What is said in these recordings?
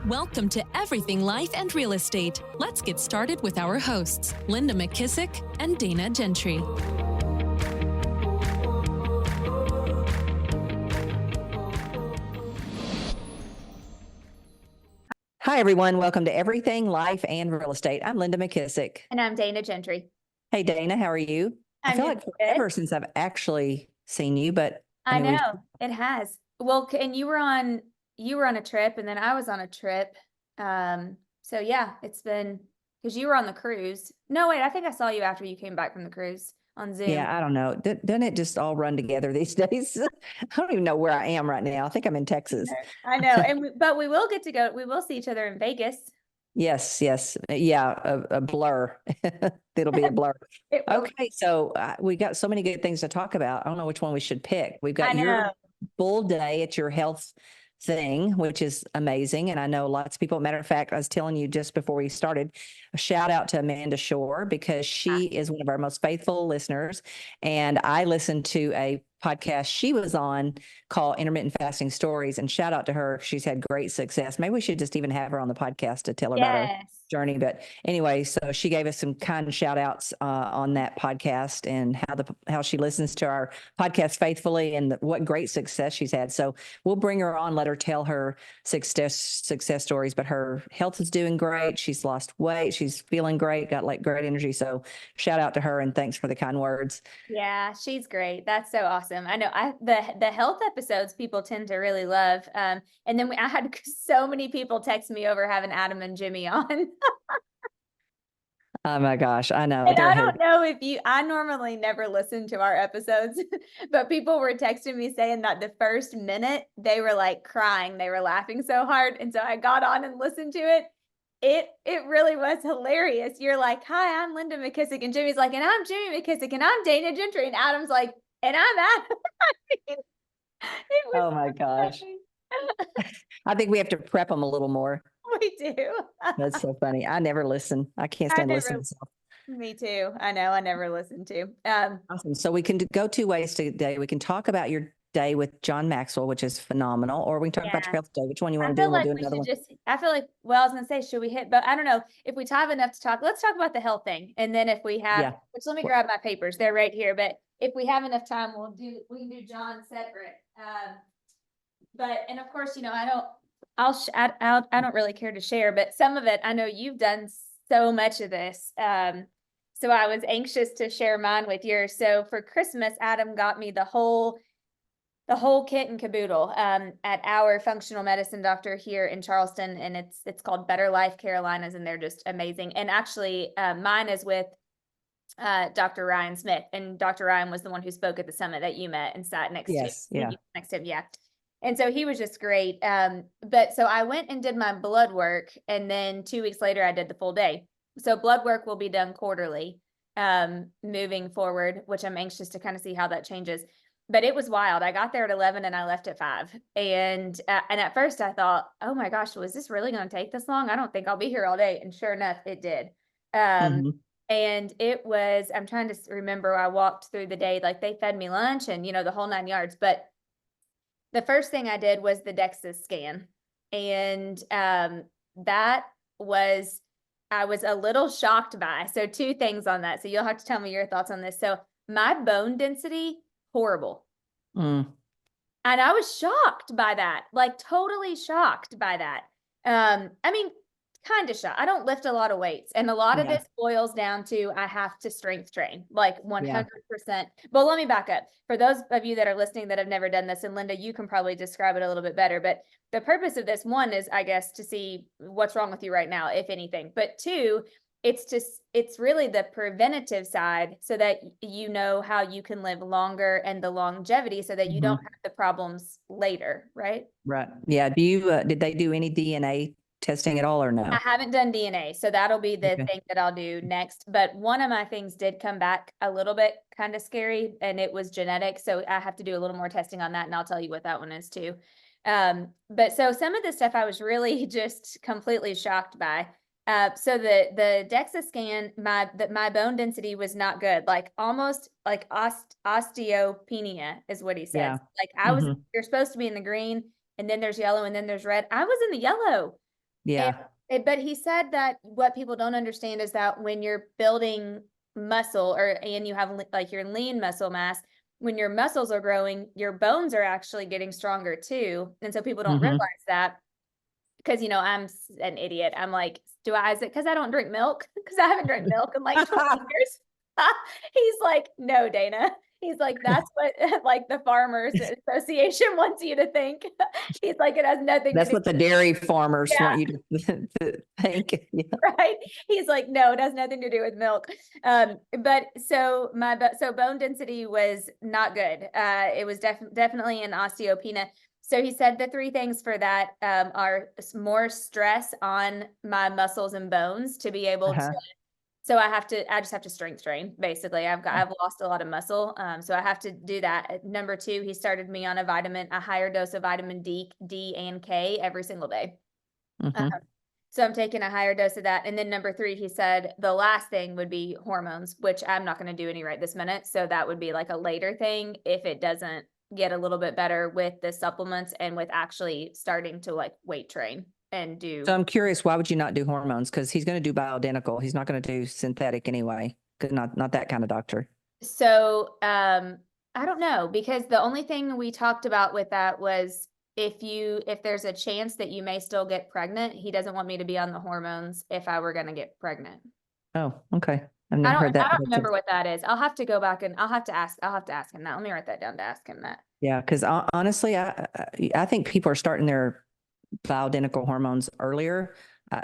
Welcome to Everything Life and Real Estate. Let's get started with our hosts, Linda McKissack and Dana Gentry. Hi, everyone. Welcome to Everything Life and Real Estate. I'm Linda McKissack. And I'm Dana Gentry. Hey, Dana, how are you? I feel like forever since I've actually seen you, but I know it has. Well, and you were on a trip, and then I was on a trip. So yeah, it's been because you were on the cruise. No, wait, I think I saw you after you came back from the cruise on Zoom. Yeah, I don't know. Doesn't it just all run together these days? I don't even know where I am right now. I think I'm in Texas. I know, but we will get to go. We will see each other in Vegas. Yes. Yeah, a blur. It'll be a blur. Okay, so we got so many good things to talk about. I don't know which one we should pick. We've got your full day at your health thing, which is amazing. And I know lots of people, matter of fact, I was telling you just before we started, a shout out to Amanda Shore, because she is one of our most faithful listeners. And I listened to a podcast she was on called Intermittent Fasting Stories, and shout out to her. She's had great success. Maybe we should just even have her on the podcast to tell her about her journey. But anyway, so she gave us some kind shout outs on that podcast, and how she listens to our podcast faithfully, and what great success she's had. So we'll bring her on, let her tell her success stories. But her health is doing great. She's lost weight. She's feeling great. Got like great energy. So shout out to her, and thanks for the kind words. Yeah, she's great. That's so awesome. I know the health episodes people tend to really love. And then I had so many people text me over having Adam and Jimmy on. Oh my gosh, I know. And I don't know I normally never listen to our episodes, but people were texting me saying that the first minute they were like crying. They were laughing so hard. And so I got on and listened to it. It really was hilarious. You're like, hi, I'm Linda McKissack. And Jimmy's like, and I'm Jimmy McKissack, and I'm Dana Gentry. And Adam's like, and I'm Adam. Oh my gosh. I think we have to prep them a little more. We do. That's so funny. I never listen. I can't stand listening. Me too. I know. I never listen to. Awesome. So we can go two ways today. We can talk about your day with John Maxwell, which is phenomenal, or we can talk about your health day. Which one you want to do? We'll do another one. I feel like, well, I was going to say, should we hit, but I don't know if we have enough to talk. Let's talk about the health thing. And then if we have, which let me grab my papers. They're right here. But if we have enough time, we can do John separate. And of course, I don't really care to share, but some of it, I know you've done so much of this. So I was anxious to share mine with yours. So for Christmas, Adam got me the whole kit and caboodle at our functional medicine doctor here in Charleston, and it's called Better Life Carolinas, and they're just amazing. And actually, mine is with Dr. Ryan Smith, and Dr. Ryan was the one who spoke at the summit that you met and sat next to him. Yeah. And so he was just great. But so I went and did my blood work, and then 2 weeks later I did the full day. So blood work will be done quarterly moving forward, which I'm anxious to kind of see how that changes. But it was wild. I got there at 11 and I left at 5. And at first I thought, oh my gosh, was this really going to take this long? I don't think I'll be here all day. And sure enough, it did. And it was, I'm trying to remember, I walked through the day, like they fed me lunch and, the whole 9 yards. But the first thing I did was the DEXA scan. And I was a little shocked by. So 2 things on that. So you'll have to tell me your thoughts on this. So my bone density, horrible. And I was shocked by that, like totally shocked by that. I mean, kind of shocked. I don't lift a lot of weights, and a lot of this boils down to I have to strength train, like 100%. But let me back up. For those of you that are listening that have never done this, and Linda, you can probably describe it a little bit better, but the purpose of this, one, is, I guess, to see what's wrong with you right now, if anything. But 2, it's really the preventative side, so that you know how you can live longer, and the longevity, so that you don't have the problems later, right? Right. Yeah. Do you did they do any DNA testing at all, or no? I haven't done DNA, so that'll be the thing that I'll do next. But one of my things did come back a little bit kind of scary, and it was genetic. So I have to do a little more testing on that, and I'll tell you what that one is too. But so some of the stuff I was really just completely shocked by. So the DEXA scan, my bone density was not good, like almost like osteopenia is what he said. Like you're supposed to be in the green, and then there's yellow, and then there's red. I was in the yellow. Yeah. But he said that what people don't understand is that when you're building muscle and you have like your lean muscle mass, when your muscles are growing, your bones are actually getting stronger too. And so people don't realize that because, I'm an idiot. I'm like, is it because I don't drink milk? Because I haven't drank milk in like 20 years. He's like, no, Dana. He's like, that's what like the Farmers Association wants you to think. He's like, it has nothing That's to do what the dairy farmers want you to think. Yeah. right. He's like, no, it has nothing to do with milk. But so bone density was not good. It was definitely an osteopenia. So he said the three things for that are more stress on my muscles and bones to be able to. So I just have to strength train. Basically, I've lost a lot of muscle. So I have to do that. Number 2, he started me on a higher dose of vitamin D and K every single day. So I'm taking a higher dose of that. And then number 3, he said the last thing would be hormones, which I'm not going to do any right this minute. So that would be like a later thing if it doesn't get a little bit better with the supplements and with actually starting to like weight train and do. So I'm curious, why would you not do hormones? Because he's going to do bioidentical. He's not going to do synthetic anyway. Because not that kind of doctor. So I don't know, because the only thing we talked about with that was if there's a chance that you may still get pregnant, he doesn't want me to be on the hormones if I were going to get pregnant. Oh, okay. I've never heard that. I don't remember what that is. I'll have to go back and I'll have to ask him that. Let me write that down to ask him that. Yeah. Because honestly, I think people are starting their bioidentical hormones earlier.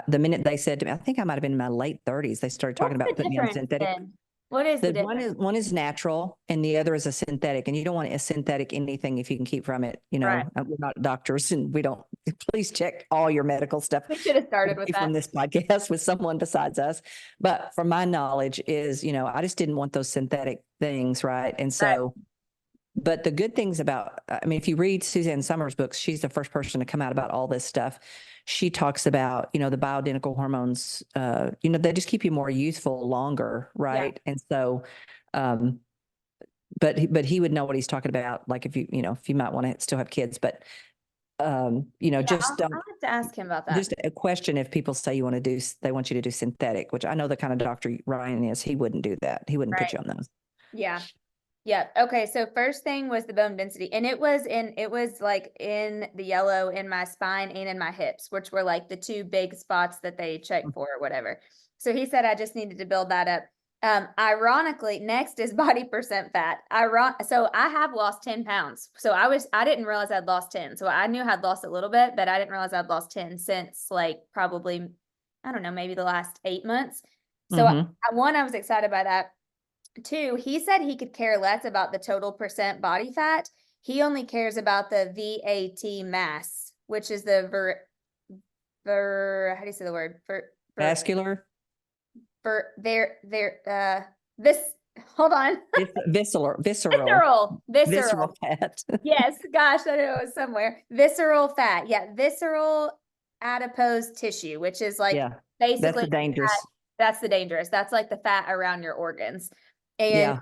The minute they said to me, I think I might have been in my late 30s, they started talking about putting me on synthetic. Then? What is the difference? One is natural and the other is a synthetic, and you don't want a synthetic anything if you can keep from it. Right. We're not doctors and we don't, please check all your medical stuff. We should have started with that from this podcast with someone besides us. But from my knowledge is, I just didn't want those synthetic things. Right. And so, but the good things about, if you read Suzanne Summers' books, she's the first person to come out about all this stuff. She talks about, the bioidentical hormones, they just keep you more youthful longer. Right. Yeah. And so, but he would know what he's talking about. Like if you might want to still have kids, but, I'll have to ask him about that. Just a question. If people say they want you to do synthetic, which I know the kind of doctor Ryan is, he wouldn't do that. He wouldn't put you on those. Yeah. Yeah. Okay. So first thing was the bone density, and it was like in the yellow in my spine and in my hips, which were like the 2 big spots that they check for or whatever. So he said I just needed to build that up. Ironically, next is body percent fat. So I have lost 10 pounds. So I didn't realize I'd lost 10. So I knew I'd lost a little bit, but I didn't realize I'd lost 10 since like probably, I don't know, maybe the last 8 months. So I was excited by that. 2, he said he could care less about the total percent body fat. He only cares about the VAT mass, which is the how do you say the word? Vascular? Hold on. Visceral fat. Yes, gosh, I know it was somewhere. Visceral fat. Yeah, visceral adipose tissue, which is like basically that's the dangerous. That's the dangerous. That's like the fat around your organs. And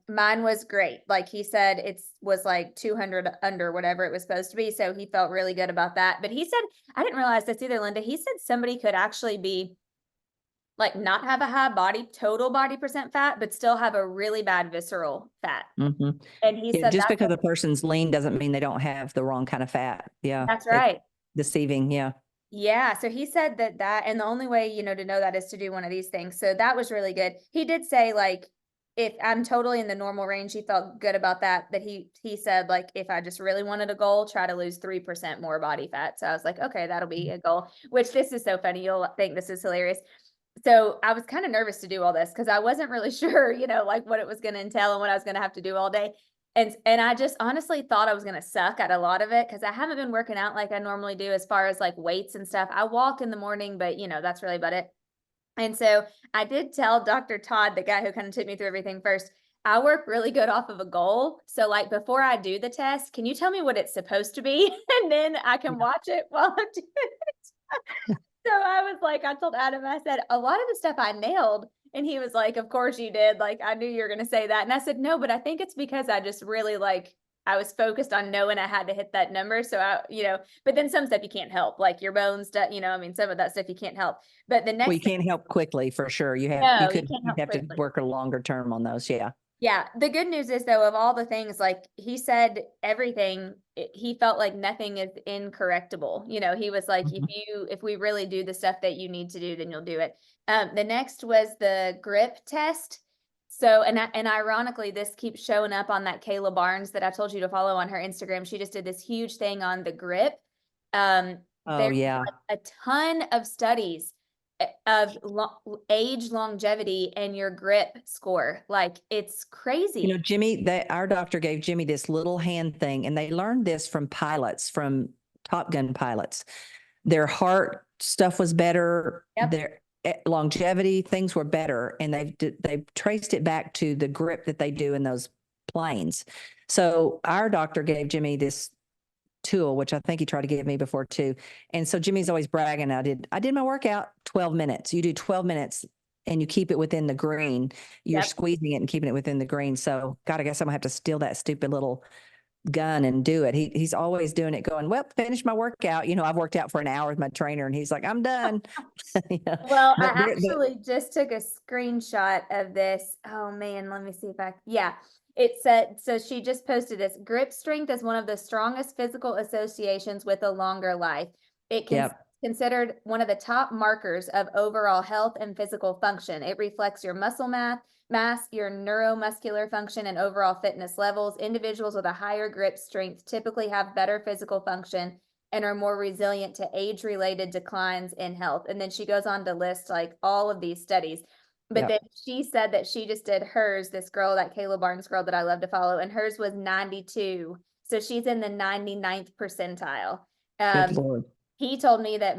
mine was great. Like he said, it was like 200 under whatever it was supposed to be. So he felt really good about that. But he said, I didn't realize this either, Linda. He said somebody could actually be like not have a high total body percent fat, but still have a really bad visceral fat. And he said just because a person's lean doesn't mean they don't have the wrong kind of fat. Yeah. That's right. It's deceiving. Yeah. Yeah. So he said that, and the only way, to know that is to do one of these things. So that was really good. He did say like, if I'm totally in the normal range, he felt good about that. But he said, like, if I just really wanted a goal, try to lose 3% more body fat. So I was like, okay, that'll be a goal, which this is so funny. You'll think this is hilarious. So I was kind of nervous to do all this because I wasn't really sure, like what it was going to entail and what I was going to have to do all day. And I just honestly thought I was going to suck at a lot of it because I haven't been working out like I normally do as far as like weights and stuff. I walk in the morning, but that's really about it. And so I did tell Dr. Todd, the guy who kind of took me through everything first, I work really good off of a goal. So like before I do the test, can you tell me what it's supposed to be? And then I can watch it while I'm doing it. So I was like, I told Adam, I said, a lot of the stuff I nailed. And he was like, of course you did. Like, I knew you were going to say that. And I said, no, but I think it's because I just really like I was focused on knowing I had to hit that number. So but then some stuff you can't help, like your bones, I mean, some of that stuff you can't help. But the Well, next you can't help quickly for sure. You no, you can't you'd help have to quickly. work a longer term on those. Yeah. Yeah. The good news is though, of all the things, like he said, everything, he felt like nothing is incorrectable. He was like, Mhm. if we really do the stuff that you need to do, then you'll do it. The next was the grip test. So, and ironically, this keeps showing up on that Kayla Barnes that I told you to follow on her Instagram. She just did this huge thing on the grip. Oh There's yeah. a ton of studies of age longevity and your grip score. Like it's crazy. Jimmy, our doctor gave Jimmy this little hand thing, and they learned this from pilots, from Top Gun pilots. Their heart stuff was better. Yep. Their longevity things were better, and they've traced it back to the grip that they do in those planes. So our doctor gave Jimmy this tool, which I think he tried to give me before too. And so Jimmy's always bragging. I did my workout 12 minutes. You do 12 minutes and you keep it within the green. You're Yep. squeezing it and keeping it within the green. So God, I guess I'm gonna have to steal that stupid little gun and do it. He's always doing it going, well, finish my workout. I've worked out for an hour with my trainer and he's like, I'm done. Well, I But actually just took a screenshot of this. Oh man, let me see if yeah. It said, so she just posted this. Grip strength is one of the strongest physical associations with a longer life. It can Yep. considered one of the top markers of overall health and physical function. It reflects your muscle mass, your neuromuscular function, and overall fitness levels. Individuals with a higher grip strength typically have better physical function and are more resilient to age-related declines in health. And then she goes on to list like all of these studies. But Yep. then she said that she just did hers, this girl, that Kayla Barnes girl that I love to follow, and hers was 92. So she's in the 99th percentile. Good Lord. He told me that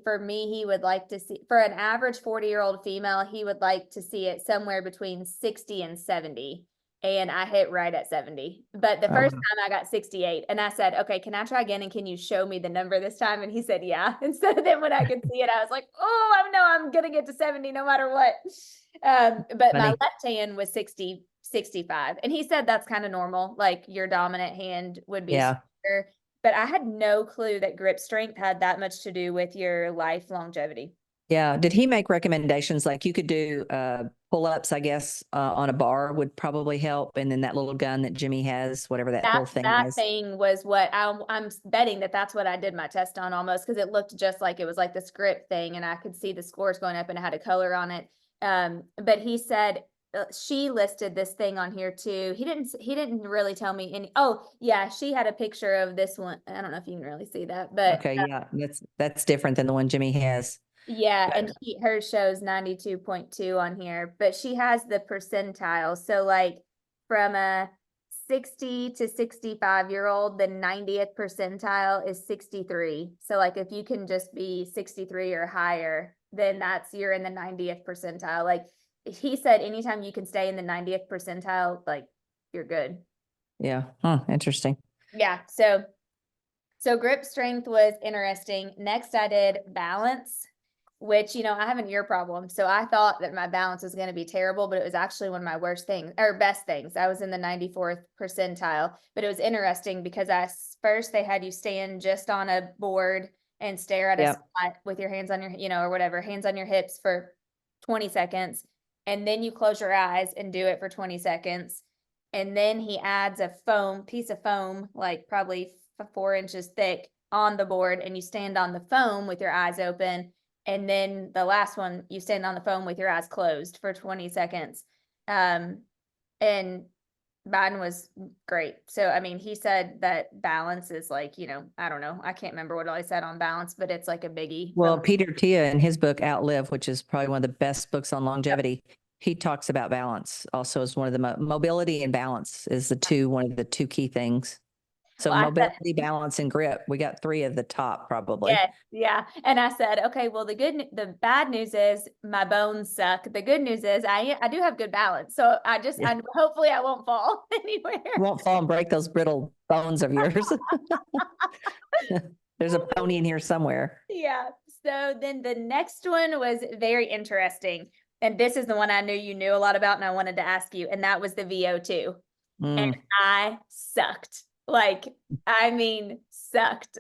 for me, he would like to see, for an average 40-year-old female, he would like to see it somewhere between 60 and 70. And I hit right at 70. But the first time I got 68 and I said, okay, can I try again? And can you show me the number this time? And he said, yeah. And so then when I could see it, I was like, oh, I know I'm going to get to 70 no matter what. But my left hand was 60, 65. And he said that's kind of normal. Like your dominant hand would be stronger. But I had no clue that grip strength had that much to do with your life longevity. Yeah. Did he make recommendations like you could do pull-ups, I guess, on a bar would probably help. And then that little gun that Jimmy has, whatever that little thing That is. thing was what I'm betting that's what I did my test on almost, because it looked just like it was like this grip thing and I could see the scores going up and it had a color on it. But he said she listed this thing on here too. He didn't really tell me any. Oh yeah, she had a picture of this one. I don't know if you can really see that, but okay, yeah, that's different than the one Jimmy has. Yeah, and hers shows 92.2 on here, but she has the percentile. So like from a 60 to 65-year-old, the 90th percentile is 63. So like if you can just be 63 or higher, then you're in the 90th percentile. Like he said, anytime you can stay in the 90th percentile, like you're good. Yeah. Interesting. Yeah. So grip strength was interesting. Next, I did balance, which, I have an ear problem. So I thought that my balance was going to be terrible, but it was actually one of my worst things or best things. I was in the 94th percentile, but it was interesting because first they had you stand just on a board and stare at a spot with your hands on your, or whatever, hands on your hips for 20 seconds. And then you close your eyes and do it for 20 seconds. And then he adds a piece of foam, like probably 4 inches thick on the board. And you stand on the foam with your eyes open. And then the last one, you stand on the phone with your eyes closed for 20 seconds. And Biden was great. So, I mean, he said that balance is like, I don't know. I can't remember what I said on balance, but it's like a biggie. Well, Peter Tia in his book, Outlive, which is probably one of the best books on longevity, he talks about balance also as one of the mobility and balance is one of the two key things. So mobility, balance, and grip. We got 3 of the top probably. Yeah. And I said, okay, well, the bad news is my bones suck. The good news is I do have good balance. So hopefully I won't fall anywhere. You won't fall and break those brittle bones of yours. There's a pony in here somewhere. Yeah. So then the next one was very interesting. And this is the one I knew you knew a lot about and I wanted to ask you. And that was the VO2. and I sucked. Like, I mean, sucked.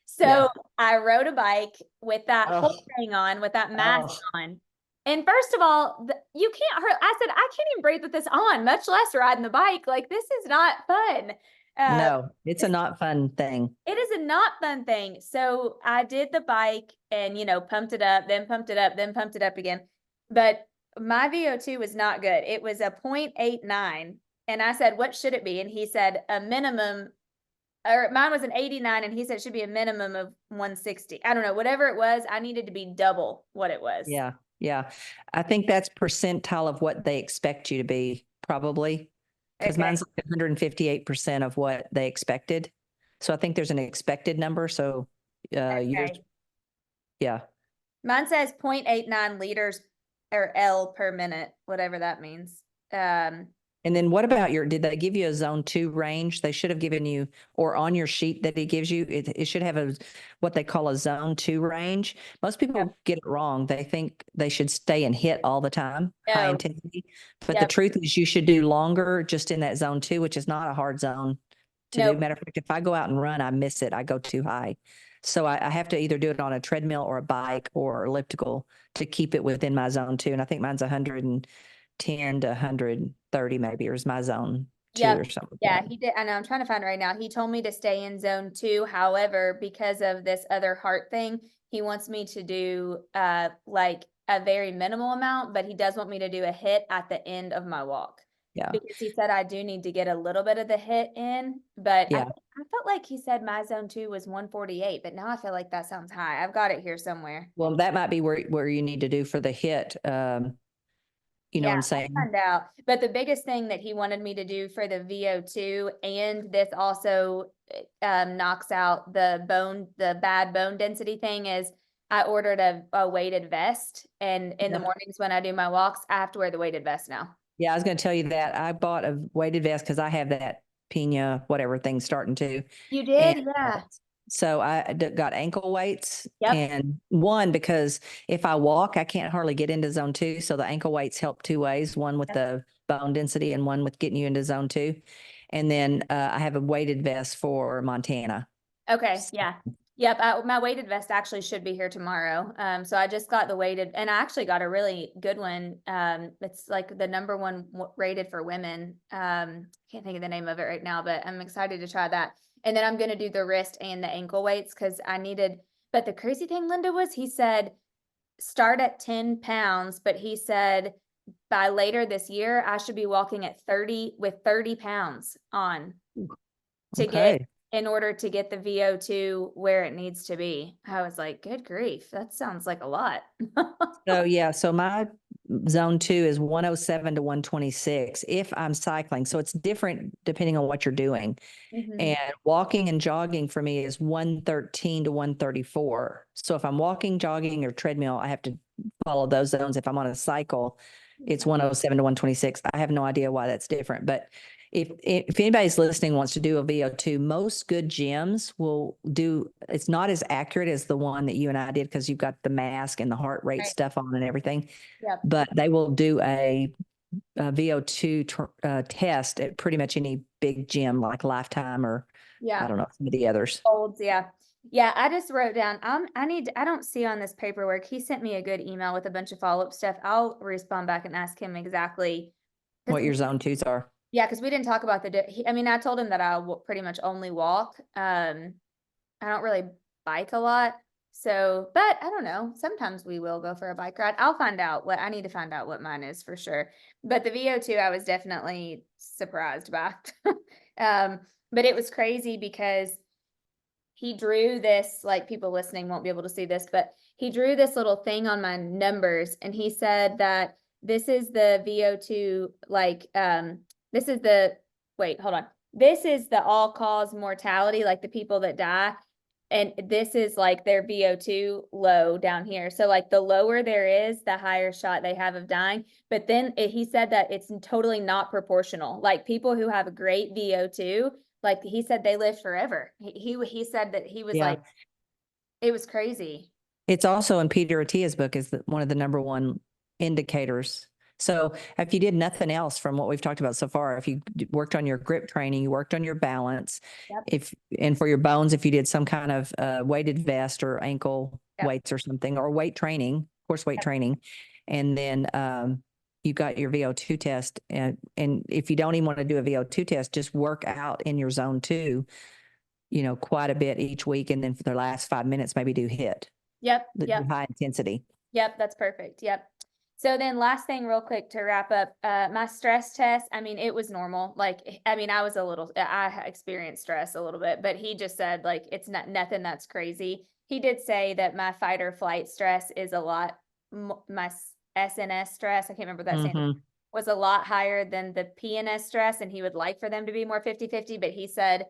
So I rode a bike with that whole thing on, with that mask on. And first of all, you can't hurt. I said, I can't even breathe with this on, much less riding the bike. Like, this is not fun. No, it's a not fun thing. It is a not fun thing. So I did the bike and, pumped it up, then pumped it up, then pumped it up again. But my VO2 was not good. It was a 0.89. And I said, what should it be? And he said a minimum, or mine was an 89. And he said it should be a minimum of 160. I don't know, whatever it was, I needed to be double what it was. Yeah. Yeah. I think that's percentile of what they expect you to be, probably. Because mine's like 158% of what they expected. So I think there's an expected number. So yours, yeah. Mine says 0.89 liters or L per minute, whatever that means. And then what about did they give you a zone 2 range? They should have given you, or on your sheet that he gives you, it should have what they call a zone 2 range. Most people get it wrong. They think they should stay and hit all the time, high intensity. But the truth is you should do longer just in that zone 2, which is not a hard zone to do. Matter of fact, if I go out and run, I miss it. I go too high. So I have to either do it on a treadmill or a bike or elliptical to keep it within my zone 2. And I think mine's 110 to 130 maybe, or is my zone 2 or something. Yeah, he did. I know, I'm trying to find it right now. He told me to stay in zone 2. However, because of this other heart thing, he wants me to do like a very minimal amount, but he does want me to do a hit at the end of my walk. Yeah. Because he said I do need to get a little bit of the hit in, but I felt like he said my zone 2 was 148, but now I feel like that sounds high. I've got it here somewhere. Well, that might be where you need to do for the hit. You know what I'm saying? I'll find out. But the biggest thing that he wanted me to do for the VO2, and this also knocks out the bad bone density thing, is I ordered a weighted vest. And in the mornings when I do my walks, I have to wear the weighted vest now. Yeah, I was going to tell you that. I bought a weighted vest because I have that pina, whatever thing starting to. You did? And, yeah. So I got ankle weights and one, because if I walk, I can't hardly get into zone 2. So the ankle weights help 2 ways, one with the bone density and one with getting you into zone 2. And then I have a weighted vest for Montana. Okay. Yeah. Yep. My weighted vest actually should be here tomorrow. So I just got the weighted, and I actually got a really good one. It's like the #1 rated for women. Can't think of the name of it right now, but I'm excited to try that. And then I'm going to do the wrist and the ankle weights because I needed, but the crazy thing, Linda, was he said, start at 10 pounds, but he said by later this year, I should be walking at 30 pounds on to get, in order to get the VO2 where it needs to be. I was like, good grief. That sounds like a lot. So my zone 2 is 107 to 126 if I'm cycling. So it's different depending on what you're doing. And walking and jogging for me is 113 to 134. So if I'm walking, jogging, or treadmill, I have to follow those zones. If I'm on a cycle, it's 107 to 126. I have no idea why that's different, but if anybody's listening wants to do a VO2, most good gyms will do, it's not as accurate as the one that you and I did because you've got the mask and the heart rate stuff on and everything. But they will do a VO2 test at pretty much any big gym like Lifetime or I don't know, some of the others. Olds, yeah, I just wrote down, I don't see on this paperwork. He sent me a good email with a bunch of follow-up stuff. I'll respond back and ask him exactly what your zone 2s are. Yeah, because we didn't talk about I told him that I will pretty much only walk. I don't really bike a lot. So, but I don't know. Sometimes we will go for a bike ride. I need to find out what mine is for sure. But the VO2, I was definitely surprised by. But it was crazy because he drew this, like people listening won't be able to see this, but he drew this little thing on my numbers. And he said that this is the VO2, this is the all-cause mortality, like the people that die. And this is like their VO2 low down here. So like the lower there is, the higher shot they have of dying. But then he said that it's totally not proportional. Like people who have a great VO2, like he said they live forever. He said that he was like, it was crazy. It's also in Peter Attia's book is one of the #1 indicators So if you did nothing else from what we've talked about so far, if you worked on your grip training, you worked on your balance, Yep. and for your bones, if you did some kind of weighted vest or ankle Yep. weights or something, or weight training, horse weight Yep. training, and then you got your VO2 test. And if you don't even want to do a VO2 test, just work out in your zone 2, quite a bit each week. And then for the last 5 minutes, maybe do HIIT. Yep. The high intensity. Yep. That's perfect. Yep. So then last thing real quick to wrap up, my stress test, I mean, it was normal. Like, I mean, I experienced stress a little bit, but he just said like, it's not nothing that's crazy. He did say that my fight or flight stress is a lot, my SNS stress, I can't remember that saying, was a lot higher than the PNS stress. And he would like for them to be more 50-50, but he said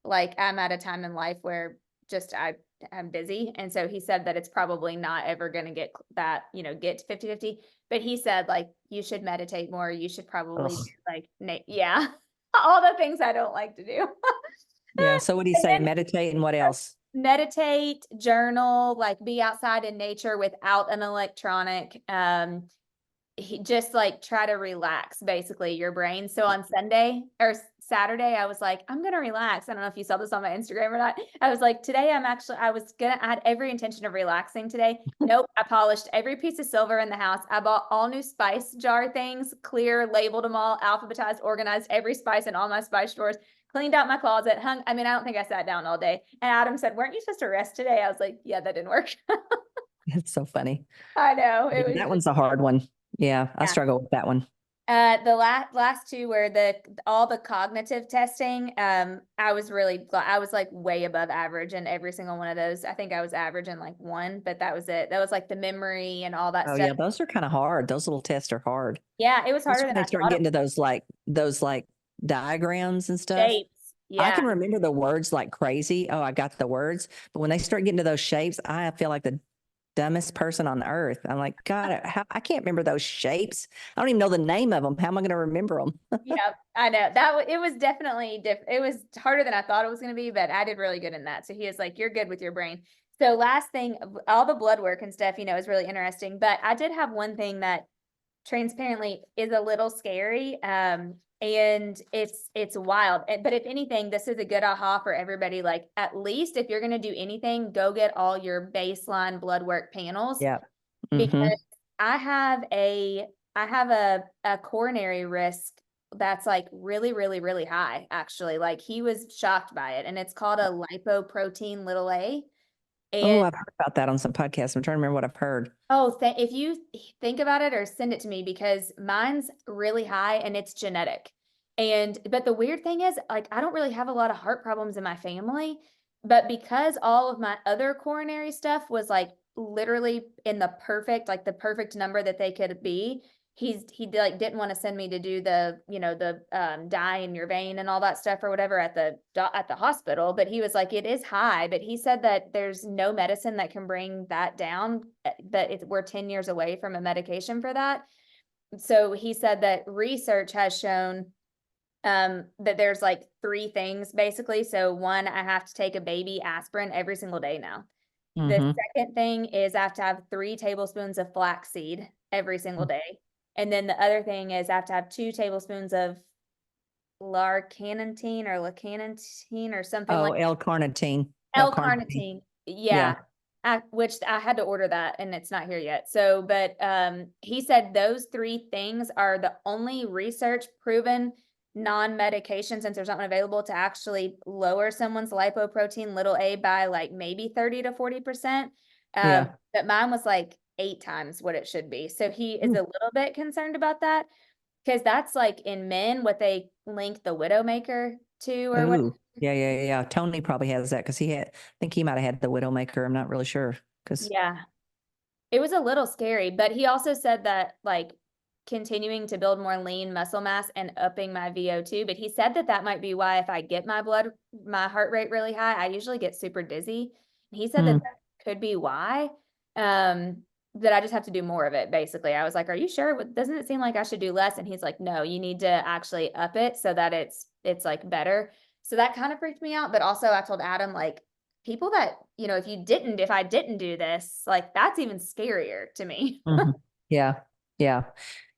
like, I'm at a time in life where just I'm busy. And so he said that it's probably not ever going to get that, get to 50-50. But he said like, you should meditate more. You should probably yeah, all the things I don't like to do. Yeah. So what do you say? Meditate and what else? Meditate, journal, like be outside in nature without an electronic. He just like try to relax basically your brain. So on Sunday or Saturday, I was like, I'm going to relax. I don't know if you saw this on my Instagram or not. I was like, today I had every intention of relaxing today. Nope. I polished every piece of silver in the house. I bought all new spice jar things, clear, labeled them all, alphabetized, organized every spice in all my spice drawers, cleaned out my closet, I don't think I sat down all day. And Adam said, weren't you supposed to rest today? I was like, yeah, that didn't work. It's so funny. I know. That one's a hard one. Yeah, I struggle with that one. The last two were all the cognitive testing. I was like way above average in every single one of those. I think I was average in like one, but that was it. That was like the memory and all that stuff. Yeah, those are kind of hard. Those little tests are hard. Yeah, it was harder than I start getting to those diagrams and stuff. Shapes. Yeah. I can remember the words like crazy. Oh, I got the words. But when they start getting to those shapes, I feel like the dumbest person on earth. I'm like, God, I can't remember those shapes. I don't even know the name of them. How am I going to remember them? Yeah, I know it was definitely it was harder than I thought it was going to be, but I did really good in that. So he was like, you're good with your brain. So last thing, all the blood work and stuff, is really interesting, but I did have one thing that transparently is a little scary. And it's wild. But if anything, this is a good aha for everybody. Like, at least if you're going to do anything, go get all your baseline blood work panels. Yeah. Because I have a coronary risk that's like really, really, really high, actually. Like, he was shocked by it. And it's called a lipoprotein little a. And, I've heard about that on some podcasts. I'm trying to remember what I've heard. If you think about it or send it to me, because mine's really high and it's genetic. But the weird thing is, like, I don't really have a lot of heart problems in my family, but because all of my other coronary stuff was like literally in the perfect number that they could be, he like didn't want to send me to do the dye in your vein and all that stuff or whatever at the hospital. But he was like, it is high, but he said that there's no medicine that can bring that down, that we're 10 years away from a medication for that. So he said that research has shown that there's like 3 things basically. So one, I have to take a baby aspirin every single day now. The second thing is I have to have 3 tablespoons of flaxseed every single day. And then the other thing is I have to have 2 tablespoons of L-carnitine or something like L-carnitine. L-carnitine. Yeah. Which I had to order that and it's not here yet. So, but he said those 3 things are the only research proven non-medication, since there's nothing available, to actually lower someone's lipoprotein little a by like maybe 30 to 40%. But mine was like 8 times what it should be. So he is a little bit concerned about that, because that's like in men what they link the Widowmaker to, or what. Yeah. Tony probably has that because I think he might have had the Widowmaker. I'm not really sure. Yeah, it was a little scary, but he also said that like continuing to build more lean muscle mass and upping my VO2. But he said that might be why if I get my heart rate really high, I usually get super dizzy. And he said that could be why. That I just have to do more of it, basically. I was like, are you sure? Doesn't it seem like I should do less? And he's like, no, you need to actually up it so that it's like better. So that kind of freaked me out. But also I told Adam, like, people that, if I didn't do this, like, that's even scarier to me. Yeah.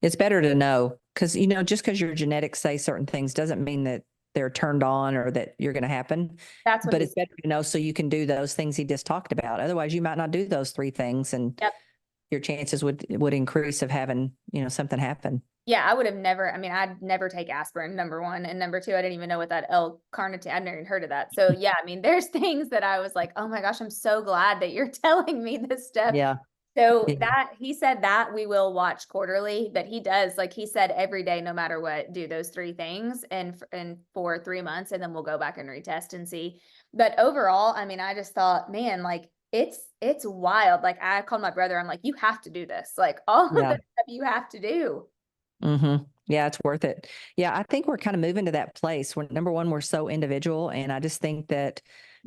It's better to know because, just because your genetics say certain things doesn't mean that they're turned on or that you're going to happen. That's what But it's better to know so you can do those things he just talked about. Otherwise, you might not do those 3 things, and Yep. your chances would increase of having, something happen. Yeah, I'd never take aspirin, number 1. And number 2, I didn't even know what that L-carnitine, I've never even heard of that. So yeah, there's things that I was like, oh my gosh, I'm so glad that you're telling me this stuff. Yeah. So Yeah. that he said that we will watch quarterly, but he does, like he said, every day, no matter what, do those 3 things and for 3 months, and then we'll go back and retest and see. But overall, I just thought, man, like it's wild. Like I called my brother, I'm like, you have to do this. Like all of the stuff you have to do. Mm-hmm. Yeah, it's worth it. Yeah, I think we're kind of moving to that place where, number one, we're so individual. And I just think that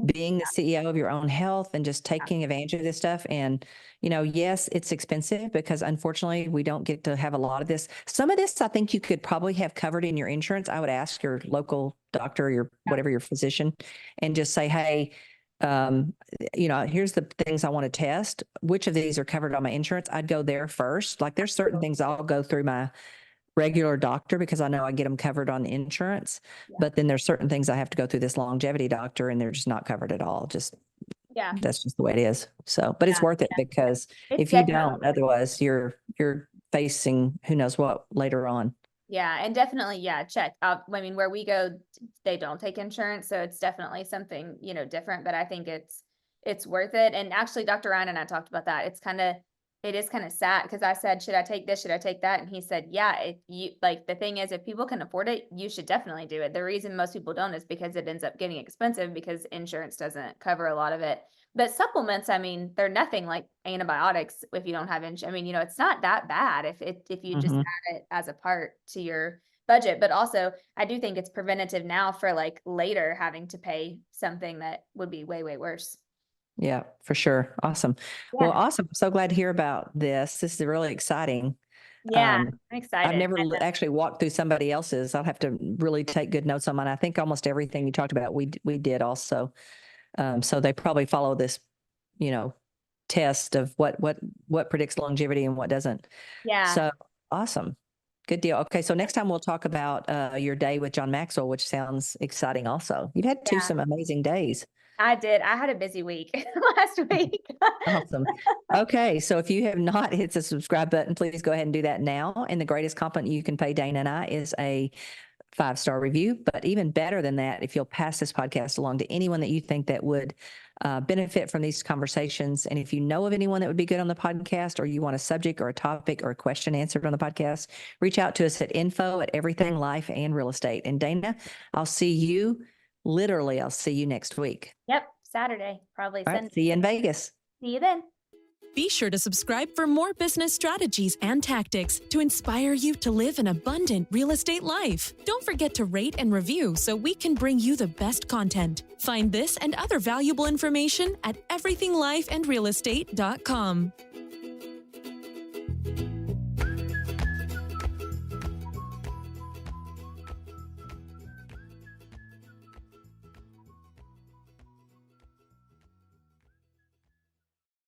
being the CEO of your own health and just taking advantage of this stuff. And, yes, it's expensive because unfortunately we don't get to have a lot of this. Some of this, I think you could probably have covered in your insurance. I would ask your local doctor, your whatever, your physician, and just say, hey, here's the things I want to test. Which of these are covered on my insurance? I'd go there first. Like there's certain things I'll go through my regular doctor because I know I get them covered on insurance, but then there's certain things I have to go through this longevity doctor and they're just not covered at all. That's just the way it is. So, but it's worth it because if you don't, otherwise you're facing who knows what later on. Yeah. And definitely, check. Where we go, they don't take insurance. So it's definitely something, different, but I think it's worth it. And actually Dr. Ryan and I talked about that. It is kind of sad because I said, should I take this? Should I take that? And he said, yeah, the thing is, if people can afford it, you should definitely do it. The reason most people don't is because it ends up getting expensive because insurance doesn't cover a lot of it. But supplements, they're nothing like antibiotics if you don't have insurance. It's not that bad if you just add it as a part to your budget. But also, I do think it's preventative now for like later having to pay something that would be way, way worse. Yeah, for sure. Awesome. Yeah. Well, awesome. I'm so glad to hear about this. This is really exciting. Yeah, I'm excited. I've never actually walked through somebody else's. I'll have to really take good notes on mine. I think almost everything you talked about, we did also. So they probably follow this, test of what predicts longevity and what doesn't. Yeah. So awesome. Good deal. Okay. So next time we'll talk about your day with John Maxwell, which sounds exciting also. You've had some amazing days. I did. I had a busy week last week. Awesome. Okay. So if you have not hit the subscribe button, please go ahead and do that now. And the greatest compliment you can pay Dana and I is a 5-star review. But even better than that, if you'll pass this podcast along to anyone that you think that would benefit from these conversations. And if you know of anyone that would be good on the podcast, or you want a subject or a topic or a question answered on the podcast, reach out to us at info@everything life and real estate. And Dana, I'll see you next week. Yep. Saturday, probably. All right, see you in Vegas. See you then. Be sure to subscribe for more business strategies and tactics to inspire you to live an abundant real estate life. Don't forget to rate and review so we can bring you the best content. Find this and other valuable information at everythinglifeandrealestate.com.